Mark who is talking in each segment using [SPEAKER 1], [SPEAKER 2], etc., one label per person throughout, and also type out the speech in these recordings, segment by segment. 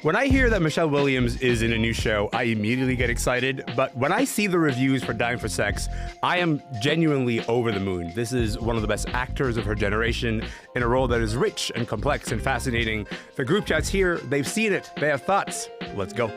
[SPEAKER 1] When I hear that Michelle Williams is in a new show, I immediately get excited. But when I see the reviews for Dying for Sex, I am genuinely over the moon. This is one of the best actors of her generation in a role that is rich and complex and fascinating. The group chat's here. They've seen it. They have thoughts. Let's go.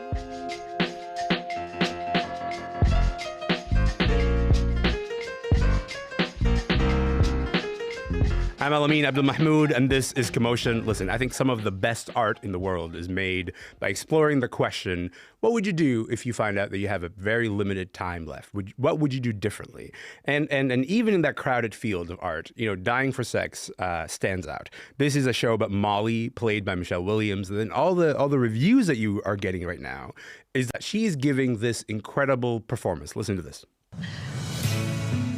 [SPEAKER 1] I'm Elamin Abdelmahmoud, and this is Commotion. Listen, I think some of the best art in the world is made by exploring the question, what would you do if you find out that you have a very limited time left? What would you do differently? And even in that crowded field of art, Dying for Sex stands out. This is a show about Molly, played by Michelle Williams, and then all the reviews that you are getting right now is that she is giving this incredible performance. Listen to this.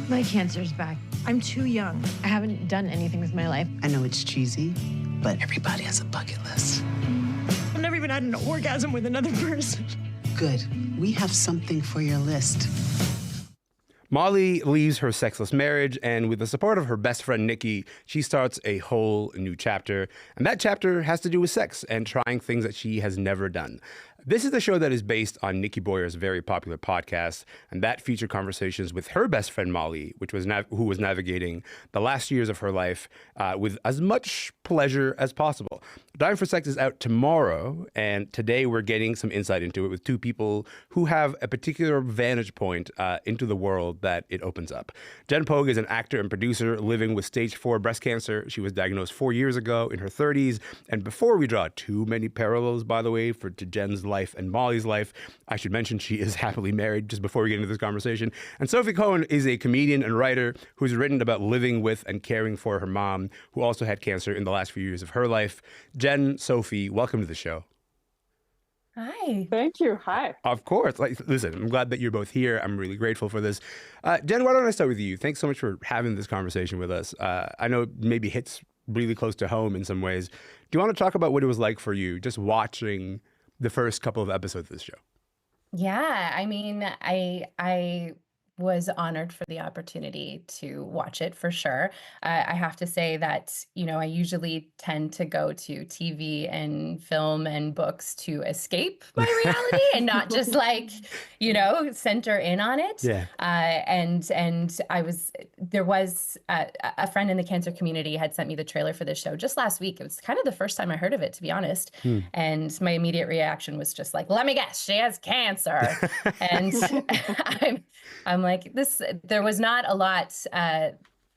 [SPEAKER 2] My cancer's back. I'm too young. I haven't done anything with my life.
[SPEAKER 3] I know it's cheesy, but everybody has a bucket list.
[SPEAKER 2] I've never even had an orgasm with another person.
[SPEAKER 3] Good. We have something for your list.
[SPEAKER 1] Molly leaves her sexless marriage, and with the support of her best friend Nikki, she starts a whole new chapter. And that chapter has to do with sex and trying things that she has never done. This is the show that is based on Nikki Boyer's very popular podcast, and that featured conversations with her best friend Molly, who was navigating the last years of her life with as much pleasure as possible. Dying for Sex is out tomorrow, and today we're getting some insight into it with two people who have a particular vantage point into the world that it opens up. Jen Pogue is an actor and producer living with stage 4 breast cancer. She was diagnosed 4 years ago in her 30s, and before we draw too many parallels, by the way, to Jen's life and Molly's life, I should mention she is happily married just before we get into this conversation. And Sophie Kohn is a comedian and writer who's written about living with and caring for her mom, who also had cancer in the last few years of her life. Jen, Sophie, welcome to the show.
[SPEAKER 4] Hi.
[SPEAKER 5] Thank you. Hi.
[SPEAKER 1] Of course. Listen, I'm glad that you're both here. I'm really grateful for this. Jen, why don't I start with you? Thanks so much for having this conversation with us. I know it maybe hits really close to home in some ways. Do you want to talk about what it was like for you just watching the first couple of episodes of this show?
[SPEAKER 4] Yeah, I mean, I was honored for the opportunity to watch it for sure. I have to say that, I usually tend to go to TV and film and books to escape my reality and not just center in on it.
[SPEAKER 1] Yeah.
[SPEAKER 4] And there was a friend in the cancer community had sent me the trailer for this show just last week. It was kind of the first time I heard of it, to be honest. And my immediate reaction was just like, let me guess, she has cancer. And I'm like, there was not a lot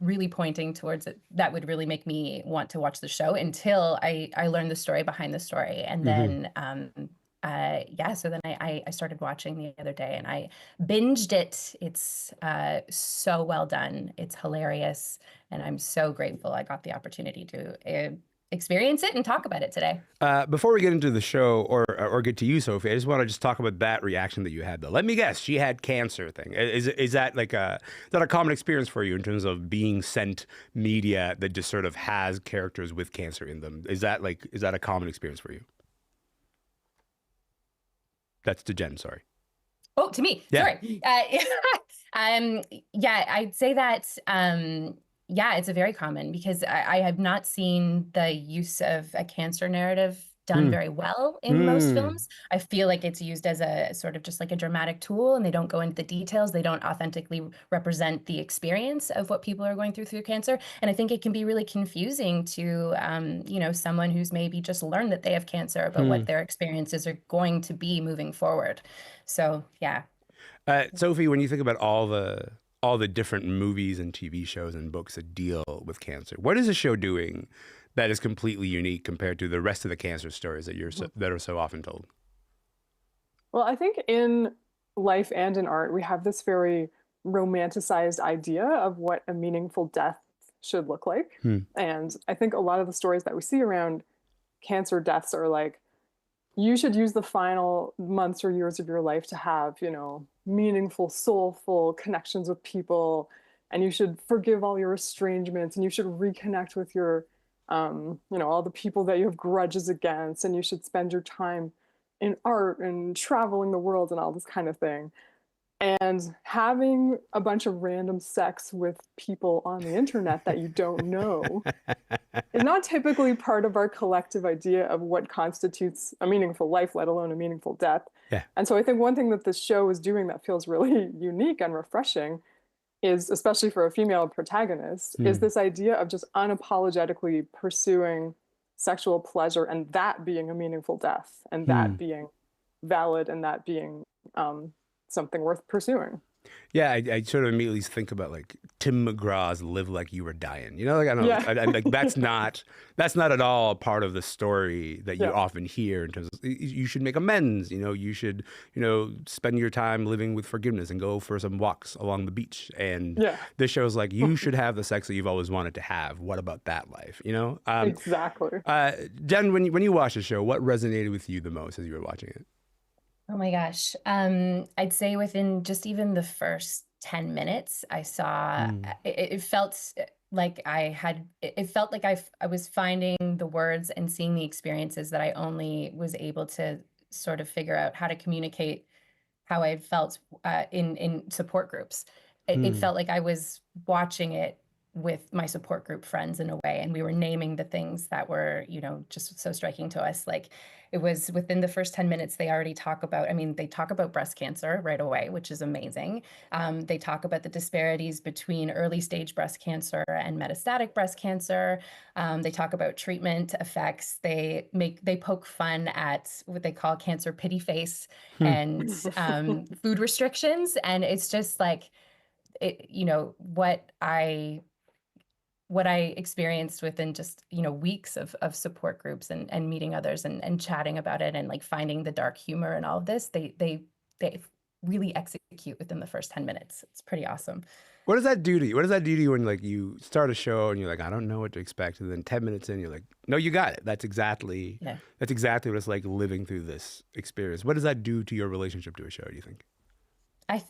[SPEAKER 4] really pointing towards it that would really make me want to watch the show until I learned the story behind the story. And then, so then I started watching the other day and I binged it. It's so well done. It's hilarious. And I'm so grateful I got the opportunity to experience it and talk about it today.
[SPEAKER 1] Before we get into the show or get to you, Sophie, I just want to talk about that reaction that you had, though. Let me guess, she had cancer thing. Is that a common experience for you in terms of being sent media that just sort of has characters with cancer in them? Is that a common experience for you? That's to Jen, sorry.
[SPEAKER 4] Oh, to me.
[SPEAKER 1] Yeah.
[SPEAKER 4] Sorry. I'd say that it's a very common because I have not seen the use of a cancer narrative done very well in most films. I feel like it's used as a sort of just like a dramatic tool and they don't go into the details. They don't authentically represent the experience of what people are going through cancer. And I think it can be really confusing to, someone who's maybe just learned that they have cancer about what their experiences are going to be moving forward. So, yeah.
[SPEAKER 1] Sophie, when you think about all the different movies and TV shows and books that deal with cancer, what is the show doing that is completely unique compared to the rest of the cancer stories that are so often told?
[SPEAKER 5] Well, I think in life and in art, we have this very romanticized idea of what a meaningful death should look like. And I think a lot of the stories that we see around cancer deaths are like, you should use the final months or years of your life to have, meaningful, soulful connections with people, and you should forgive all your estrangements, and you should reconnect with your all the people that you have grudges against, and you should spend your time in art and traveling the world and all this kind of thing. And having a bunch of random sex with people on the internet that you don't know is not typically part of our collective idea of what constitutes a meaningful life, let alone a meaningful death.
[SPEAKER 1] Yeah.
[SPEAKER 5] And so I think one thing that this show is doing that feels really unique and refreshing is, especially for a female protagonist, is this idea of just unapologetically pursuing sexual pleasure and that being a meaningful death and that being valid and that being something worth pursuing.
[SPEAKER 1] Yeah, I sort of immediately think about like Tim McGraw's "Live Like You Were Dying." You know, like I don't know, like that's not at all part of the story that you often hear in terms of you should make amends. You know, you should spend your time living with forgiveness and go for some walks along the beach. And this show's like you should have the sex that you've always wanted to have. What about that life? You know,
[SPEAKER 5] Exactly.
[SPEAKER 1] Jen, when you watch the show, what resonated with you the most as you were watching it?
[SPEAKER 4] Oh my gosh. I'd say within just even the first 10 minutes, I saw it felt like I was finding the words and seeing the experiences that I only was able to sort of figure out how to communicate how I felt in support groups. It felt like I was watching it with my support group friends in a way, and we were naming the things that were, just so striking to us. Like it was within the first 10 minutes, they already talk about, they talk about breast cancer right away, which is amazing. They talk about the disparities between early stage breast cancer and metastatic breast cancer. They talk about treatment effects. They poke fun at what they call cancer pity face and food restrictions. And it's just like, what I experienced within just, weeks of support groups and meeting others and chatting about it and like finding the dark humor and all of this, they really execute within the first 10 minutes. It's pretty awesome.
[SPEAKER 1] What does that do to you? What does that do to you when like you start a show and you're like, I don't know what to expect, and then 10 minutes in you're like, no, you got it. That's exactly what it's like living through this experience. What does that do to your relationship to a show, do you think?
[SPEAKER 4] I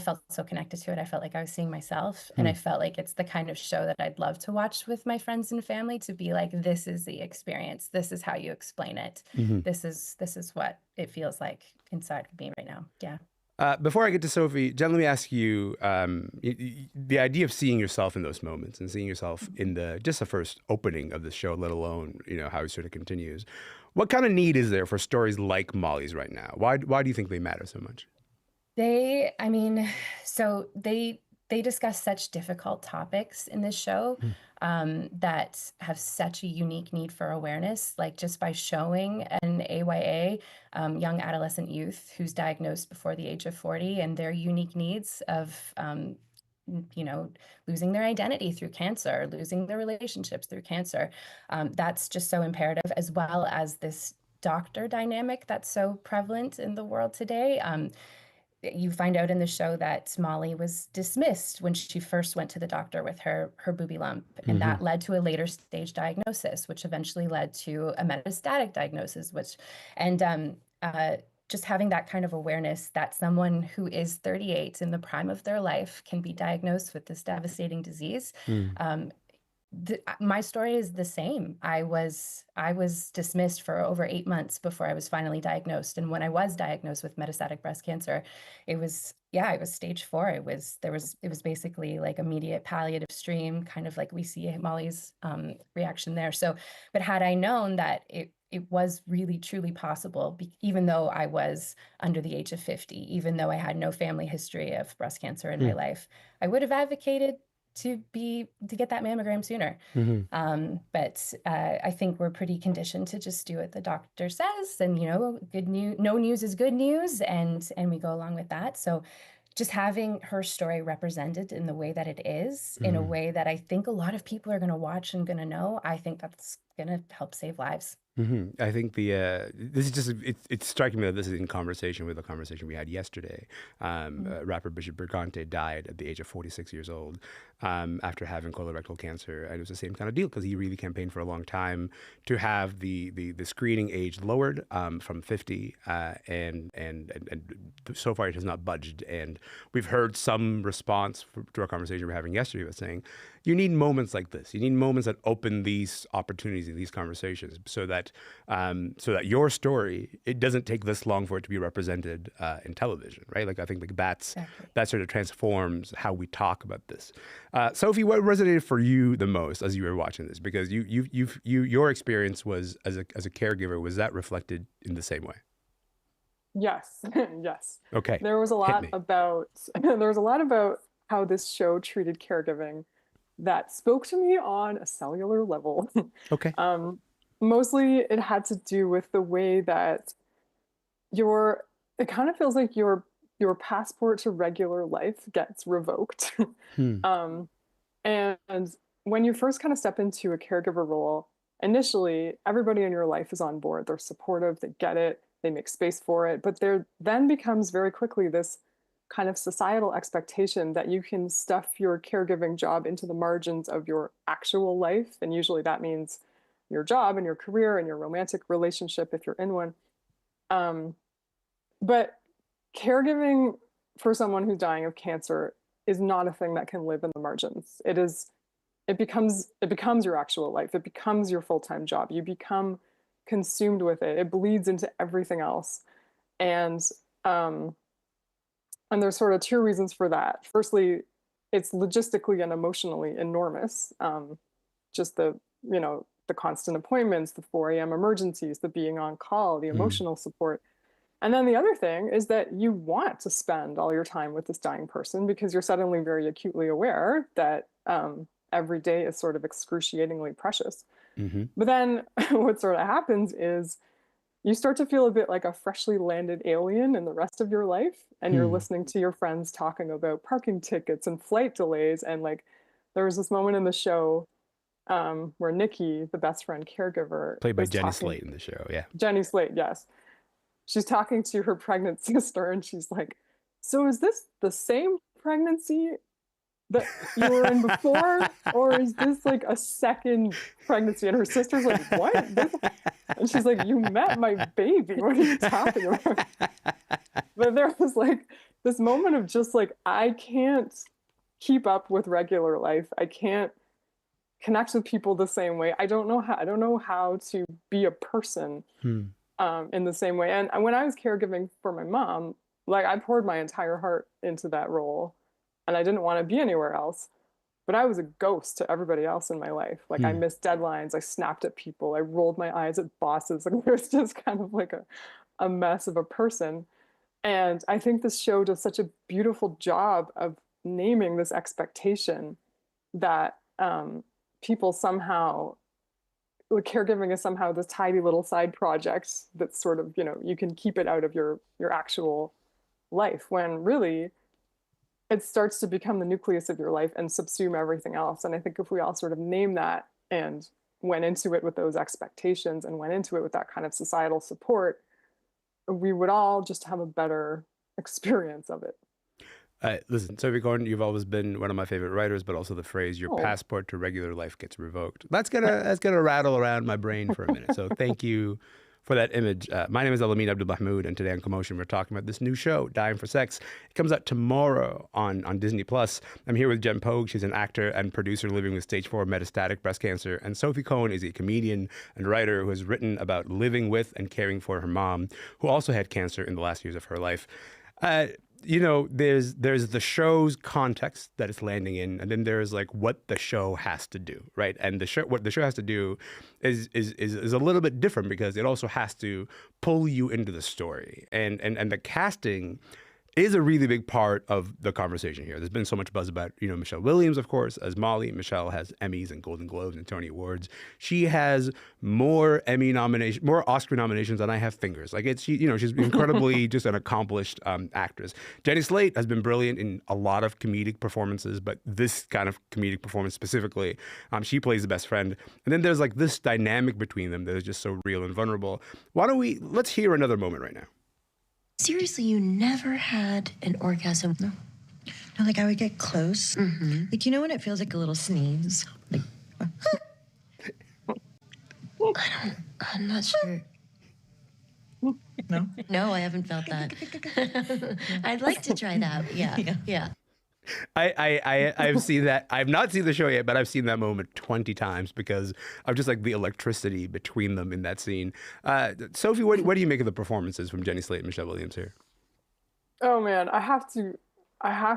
[SPEAKER 4] felt so connected to it. I felt like I was seeing myself, and I felt like it's the kind of show that I'd love to watch with my friends and family, to be like, this is the experience. This is how you explain it. This is what it feels like inside of me right now. Yeah.
[SPEAKER 1] Before I get to Sophie, Jen, let me ask you, the idea of seeing yourself in those moments and seeing yourself in the first opening of the show, let alone, how it sort of continues. What kind of need is there for stories like Molly's right now? Why do you think they matter so much?
[SPEAKER 4] They discuss such difficult topics in this show that have such a unique need for awareness. Like just by showing an AYA, young adolescent youth who's diagnosed before the age of 40, and their unique needs of, losing their identity through cancer, losing their relationships through cancer. That's just so imperative, as well as this doctor dynamic that's so prevalent in the world today. You find out in the show that Molly was dismissed when she first went to the doctor with her booby lump, and that led to a later stage diagnosis, which eventually led to a metastatic diagnosis, just having that kind of awareness that someone who is 38 in the prime of their life can be diagnosed with this devastating disease. My story is the same. I was dismissed for over 8 months before I was finally diagnosed. And when I was diagnosed with metastatic breast cancer, it was stage 4. It was basically like immediate palliative stream, kind of like we see Molly's reaction there. So, but had I known that it was really truly possible, even though I was under the age of 50, even though I had no family history of breast cancer in my life, I would have advocated to get that mammogram sooner. But I think we're pretty conditioned to just do what the doctor says, and good news, no news is good news, and we go along with that. So just having her story represented in the way that it is, in a way that I think a lot of people are going to watch and going to know, I think that's going to help save lives.
[SPEAKER 1] I think this is just, it's striking me that this is in conversation with a conversation we had yesterday. Rapper Bishop Brigante died at the age of 46 years old after having colorectal cancer. And it was the same kind of deal, because he really campaigned for a long time to have the screening age lowered from 50. And so far it has not budged. And we've heard some response to our conversation we were having yesterday was saying, you need moments like this. You need moments that open these opportunities and these conversations, so that your story, it doesn't take this long for it to be represented in television, right? Like I think like that sort of transforms how we talk about this. Sophie, what resonated for you the most as you were watching this? Because your experience was as a caregiver, was that reflected in the same way?
[SPEAKER 5] Yes, yes.
[SPEAKER 1] Okay.
[SPEAKER 5] There was a lot about how this show treated caregiving that spoke to me on a cellular level.
[SPEAKER 1] Okay.
[SPEAKER 5] Mostly it had to do with the way that it kind of feels like your passport to regular life gets revoked. And when you first kind of step into a caregiver role, initially everybody in your life is on board. They're supportive, they get it, they make space for it, but there then becomes very quickly this kind of societal expectation that you can stuff your caregiving job into the margins of your actual life. And usually that means your job and your career and your romantic relationship if you're in one. But caregiving for someone who's dying of cancer is not a thing that can live in the margins. It becomes your actual life. It becomes your full-time job. You become consumed with it. It bleeds into everything else. And there's sort of two reasons for that. Firstly, it's logistically and emotionally enormous. Just the constant appointments, the 4 a.m. emergencies, the being on call, the emotional support. And then the other thing is that you want to spend all your time with this dying person because you're suddenly very acutely aware that every day is sort of excruciatingly precious. But then what sort of happens is you start to feel a bit like a freshly landed alien in the rest of your life. And you're listening to your friends talking about parking tickets and flight delays. And like, there was this moment in the show where Nikki, the best friend caregiver,
[SPEAKER 1] played by Jenny Slate in the show. Yeah.
[SPEAKER 5] Jenny Slate. Yes. She's talking to her pregnant sister and she's like, so is this the same pregnancy that you were in before, or is this like a second pregnancy? And her sister's like, what? And she's like, you met my baby. What are you talking about? But there was like this moment of just like, I can't keep up with regular life. I can't connect with people the same way. I don't know how to be a person in the same way. And when I was caregiving for my mom, like I poured my entire heart into that role. And I didn't want to be anywhere else, but I was a ghost to everybody else in my life. Like I missed deadlines, I snapped at people, I rolled my eyes at bosses. Like it was just kind of like a mess of a person. And I think this show does such a beautiful job of naming this expectation that people somehow, caregiving is somehow this tiny little side project that's sort of, you can keep it out of your actual life, when really it starts to become the nucleus of your life and subsume everything else. And I think if we all sort of name that and went into it with those expectations and went into it with that kind of societal support, we would all just have a better experience of it.
[SPEAKER 1] Listen, Sophie Kohn, you've always been one of my favorite writers, but also the phrase "your passport to regular life gets revoked." That's gonna rattle around my brain for a minute. So thank you for that image. My name is Elamin Abdelmahmoud, and today on Commotion, we're talking about this new show, Dying for Sex. It comes out tomorrow on Disney+. I'm here with Jen Pogue. She's an actor and producer living with stage 4 metastatic breast cancer. And Sophie Kohn is a comedian and writer who has written about living with and caring for her mom, who also had cancer in the last years of her life. There's the show's context that it's landing in, and then there's like what the show has to do, right? And what the show has to do is a little bit different because it also has to pull you into the story. And the casting is a really big part of the conversation here. There's been so much buzz about, Michelle Williams, of course, as Molly. Michelle has Emmys and Golden Globes and Tony Awards. She has more Oscar nominations than I have fingers. Like she's incredibly just an accomplished actress. Jenny Slate has been brilliant in a lot of comedic performances, but this kind of comedic performance specifically, she plays the best friend. And then there's like this dynamic between them that is just so real and vulnerable. Let's hear another moment right now.
[SPEAKER 6] Seriously, you never had an orgasm? No. No, like I would get close. Mm-hmm. Like, when it feels like a little sneeze? Like, I'm not sure. No? No, I haven't felt that. I'd like to try that. Yeah.
[SPEAKER 1] I've seen that. I've not seen the show yet, but I've seen that moment 20 times because of just like the electricity between them in that scene. Sophie, what do you make of the performances from Jenny Slate and Michelle Williams here?
[SPEAKER 5] Oh man, I have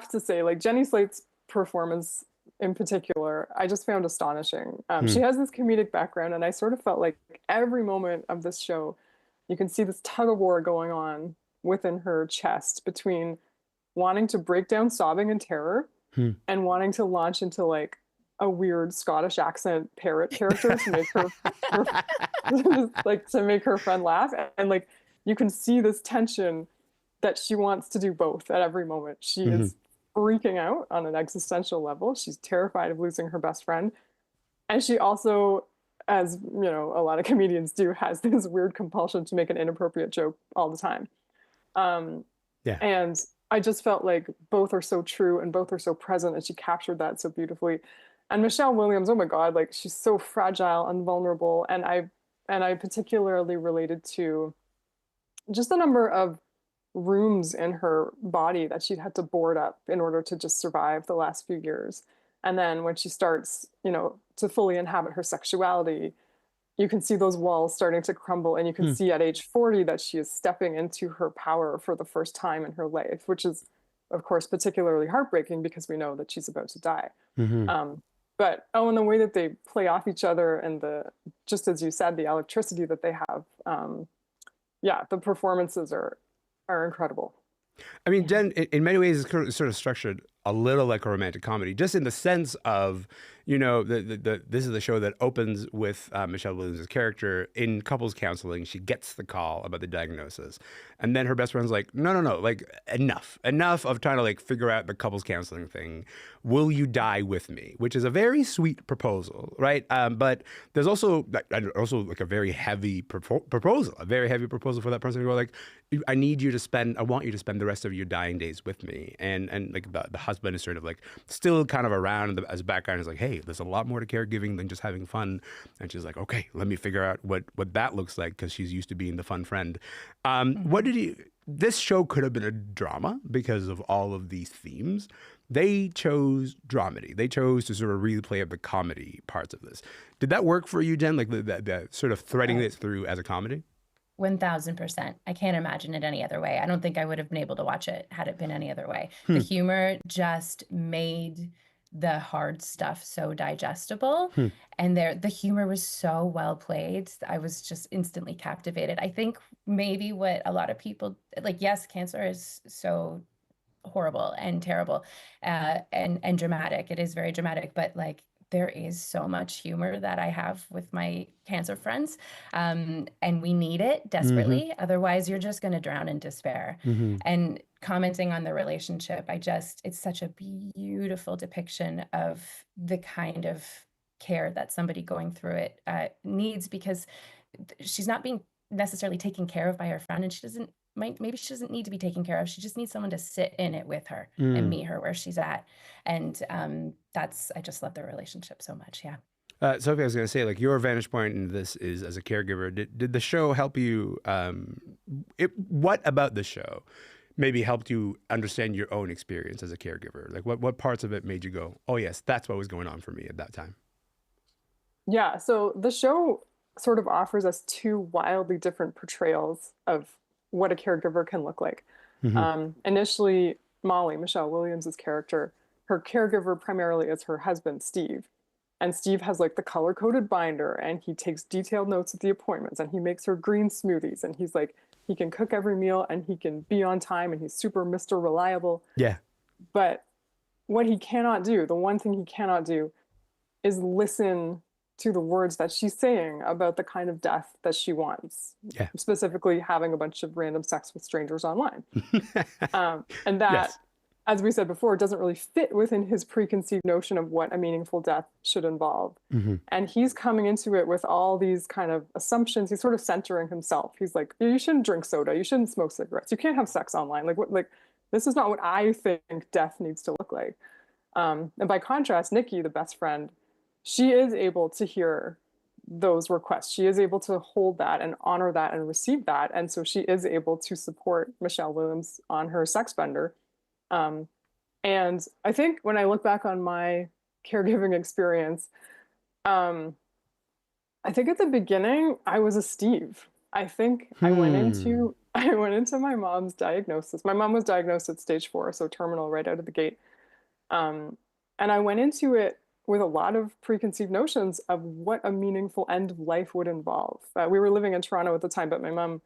[SPEAKER 5] to say, like Jenny Slate's performance in particular, I just found astonishing. She has this comedic background, and I sort of felt like every moment of this show, you can see this tug of war going on within her chest between wanting to break down sobbing in terror and wanting to launch into like a weird Scottish accent parrot character to make like to make her friend laugh. And like you can see this tension that she wants to do both at every moment. She is freaking out on an existential level. She's terrified of losing her best friend. And she also, as you know, a lot of comedians do, has this weird compulsion to make an inappropriate joke all the time. And I just felt like both are so true and both are so present, and she captured that so beautifully. And Michelle Williams, oh my God, like she's so fragile and vulnerable. And I particularly related to just the number of rooms in her body that she'd had to board up in order to just survive the last few years. And then when she starts, you know, to fully inhabit her sexuality, you can see those walls starting to crumble, and you can see at age 40 that she is stepping into her power for the first time in her life, which is, of course, particularly heartbreaking because we know that she's about to die. But and the way that they play off each other, and just as you said, the electricity that they have, the performances are incredible.
[SPEAKER 1] I mean, Jen, in many ways, it's sort of structured a little like a romantic comedy, just in the sense of, you know, this is the show that opens with Michelle Williams' character in couples counseling. She gets the call about the diagnosis. And then her best friend's like, no, like enough of trying to like figure out the couples counseling thing. Will you die with me? Which is a very sweet proposal, right? But there's also like a very heavy proposal, for that person to go like, I want you to spend the rest of your dying days with me. And like the husband is sort of like still kind of around as a background, is like, hey, there's a lot more to caregiving than just having fun. And she's like, okay, let me figure out what that looks like, because she's used to being the fun friend. This show could have been a drama because of all of these themes. They chose dramedy. They chose to sort of really play up the comedy parts of this. Did that work for you, Jen? Like the sort of threading it through as a comedy?
[SPEAKER 4] 1000%. I can't imagine it any other way. I don't think I would have been able to watch it had it been any other way. The humor just made the hard stuff so digestible. And the humor was so well played. I was just instantly captivated. I think maybe what a lot of people, like, yes, cancer is so horrible and terrible and dramatic. It is very dramatic, but like, there is so much humor that I have with my cancer friends, and we need it desperately. Otherwise, you're just going to drown in despair. And commenting on the relationship, it's such a beautiful depiction of the kind of care that somebody going through it needs, because she's not being necessarily taken care of by her friend, and maybe she doesn't need to be taken care of. She just needs someone to sit in it with her and meet her where she's at. And I just love their relationship so much. Yeah.
[SPEAKER 1] Sophie, I was going to say, like, your vantage point in this is as a caregiver. Did the show help you? What about the show maybe helped you understand your own experience as a caregiver? Like, what parts of it made you go, oh yes, that's what was going on for me at that time?
[SPEAKER 5] Yeah. So the show sort of offers us two wildly different portrayals of what a caregiver can look like. Initially, Molly, Michelle Williams' character, her caregiver primarily is her husband, Steve. And Steve has like the color-coded binder, and he takes detailed notes at the appointments, and he makes her green smoothies, and he's like, he can cook every meal, and he can be on time, and he's super Mr. Reliable. Yeah. But what he cannot do, the one thing he cannot do, is listen to the words that she's saying about the kind of death that she wants. Yeah. Specifically, having a bunch of random sex with strangers online. And that, yes, as we said before, doesn't really fit within his preconceived notion of what a meaningful death should involve. And he's coming into it with all these kind of assumptions. He's sort of centering himself. He's like, you shouldn't drink soda. You shouldn't smoke cigarettes. You can't have sex online. Like this is not what I think death needs to look like. And by contrast, Nikki, the best friend, she is able to hear those requests. She is able to hold that and honor that and receive that. And so she is able to support Michelle Williams on her sex bender. And I think when I look back on my caregiving experience, um, I think at the beginning I was a Steve. I think I went into my mom's diagnosis. My mom was diagnosed at stage 4, so terminal right out of the gate. Um, and I went into it with a lot of preconceived notions of what a meaningful end of life would involve. We were living in Toronto at the time, but my mom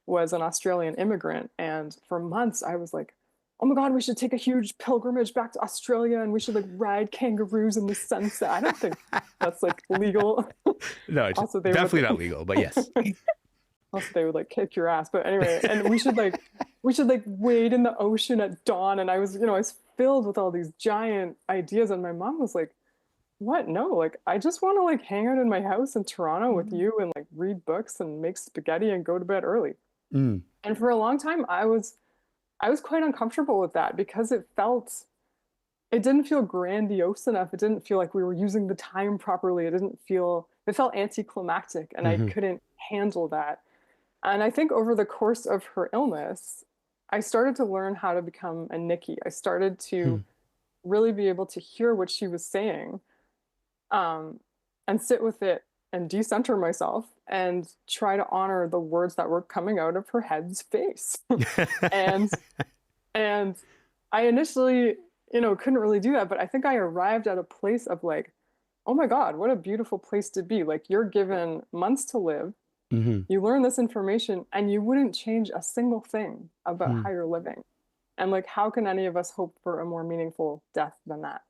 [SPEAKER 5] was an Australian immigrant. And for months, I was like, oh my God, we should take a huge pilgrimage back to Australia and we should like ride kangaroos in the sunset. I don't think that's like legal.
[SPEAKER 1] No, it's
[SPEAKER 5] Also, they
[SPEAKER 1] definitely
[SPEAKER 5] would,
[SPEAKER 1] not legal, but yes.
[SPEAKER 5] also they would like kick your ass. But anyway, and we should like wade in the ocean at dawn. And I was, I was filled with all these giant ideas. And my mom was like, what? No, like I just want to like hang out in my house in Toronto with you and like read books and make spaghetti and go to bed early.
[SPEAKER 1] Mm.
[SPEAKER 5] And for a long time, I was quite uncomfortable with that because it didn't feel grandiose enough. It didn't feel like we were using the time properly. It felt anticlimactic, and I couldn't handle that. And I think over the course of her illness, I started to learn how to become a Nikki. I started to really be able to hear what she was saying, and sit with it and decenter myself and try to honor the words that were coming out of her head's face. and and I initially, couldn't really do that, but I think I arrived at a place of like, oh my God, what a beautiful place to be. Like you're given months to live. You learn this information and you wouldn't change a single thing about how you're living. And like, how can any of us hope for a more meaningful death than that?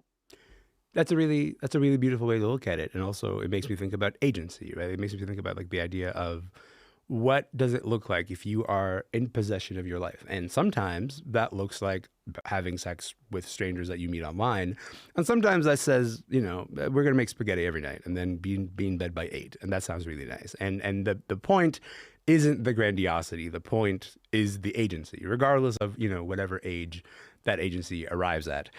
[SPEAKER 1] That's a really beautiful way to look at it. And also it makes me think about agency, right? It makes me think about like the idea of what does it look like if you are in possession of your life? And sometimes that looks like having sex with strangers that you meet online. And sometimes that says, we're going to make spaghetti every night and then be in bed by 8. And that sounds really nice. And the point isn't the grandiosity. The point is the agency, regardless of, whatever age that agency arrives at.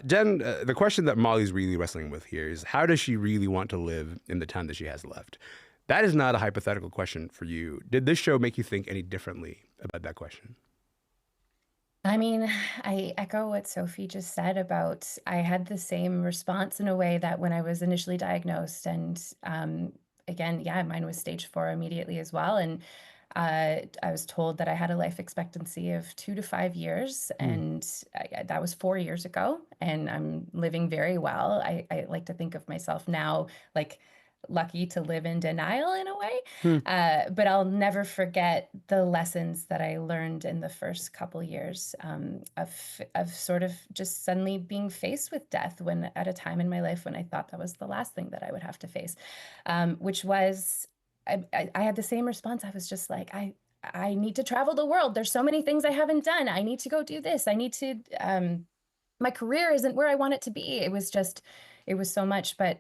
[SPEAKER 1] Jen, the question that Molly's really wrestling with here is, how does she really want to live in the time that she has left? That is not a hypothetical question for you. Did this show make you think any differently about that question?
[SPEAKER 4] I mean, I echo what Sophie just said about I had the same response in a way that when I was initially diagnosed. And again, yeah, mine was stage 4 immediately as well. And I was told that I had a life expectancy of 2 to 5 years. And that was 4 years ago. And I'm living very well. I like to think of myself now like lucky to live in denial in a way. But I'll never forget the lessons that I learned in the first couple years of sort of just suddenly being faced with death when at a time in my life when I thought that was the last thing that I would have to face, which was I had the same response. I was just like, I need to travel the world. There's so many things I haven't done. I need to go do this. I need to, my career isn't where I want it to be. It was so much, but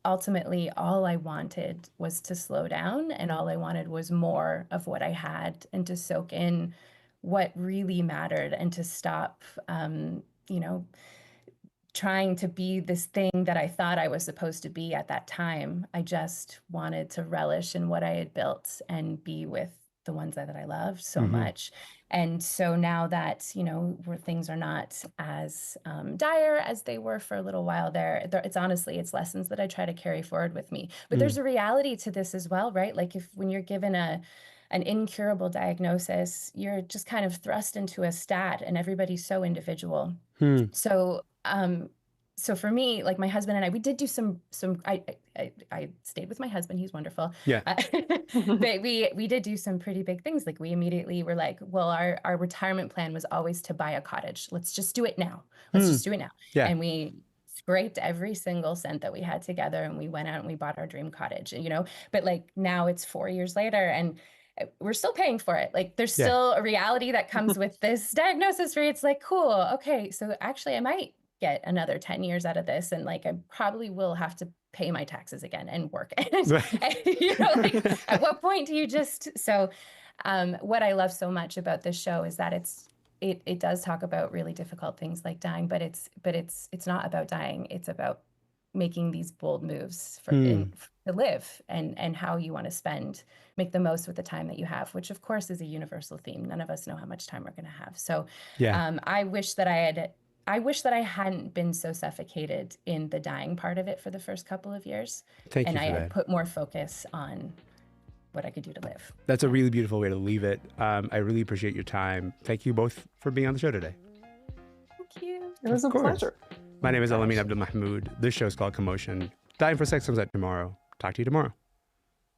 [SPEAKER 4] ultimately all I wanted was to slow down, and all I wanted was more of what I had and to soak in what really mattered and to stop, trying to be this thing that I thought I was supposed to be at that time. I just wanted to relish in what I had built and be with the ones that I love so much. And so now that, where things are not as dire as they were for a little while there, it's lessons that I try to carry forward with me. But there's a reality to this as well, right? Like when you're given an incurable diagnosis, you're just kind of thrust into a stat, and everybody's so individual. So for me, like my husband and I, we did do some. I stayed with my husband; he's wonderful.
[SPEAKER 1] Yeah.
[SPEAKER 4] But we did do some pretty big things. Like we immediately were like, well, our retirement plan was always to buy a cottage. Let's just do it now. Let's just do it now.
[SPEAKER 1] Yeah.
[SPEAKER 4] And we scraped every single cent that we had together, and we went out and we bought our dream cottage. But like now it's 4 years later, and we're still paying for it. Like there's still a reality that comes with this diagnosis where it's like, cool, okay, so actually I might get another 10 years out of this, and like I probably will have to pay my taxes again and work. And, like at what point do you just what I love so much about this show is that it does talk about really difficult things like dying, but it's not about dying. It's about making these bold moves to live and how you want to make the most with the time that you have, which of course is a universal theme. None of us know how much time we're going to have. So I wish that I had I wish that I hadn't been so suffocated in the dying part of it for the first couple of years.
[SPEAKER 1] Thank you
[SPEAKER 4] and
[SPEAKER 1] for
[SPEAKER 4] I
[SPEAKER 1] that.
[SPEAKER 4] had put more focus on what I could do to live.
[SPEAKER 1] That's a really beautiful way to leave it. I really appreciate your time. Thank you both for being on the show today.
[SPEAKER 4] Thank you.
[SPEAKER 5] It was a pleasure.
[SPEAKER 1] My name is Elamin Abdelmahmoud. This show is called Commotion. Dying for Sex comes out tomorrow. Talk to you tomorrow.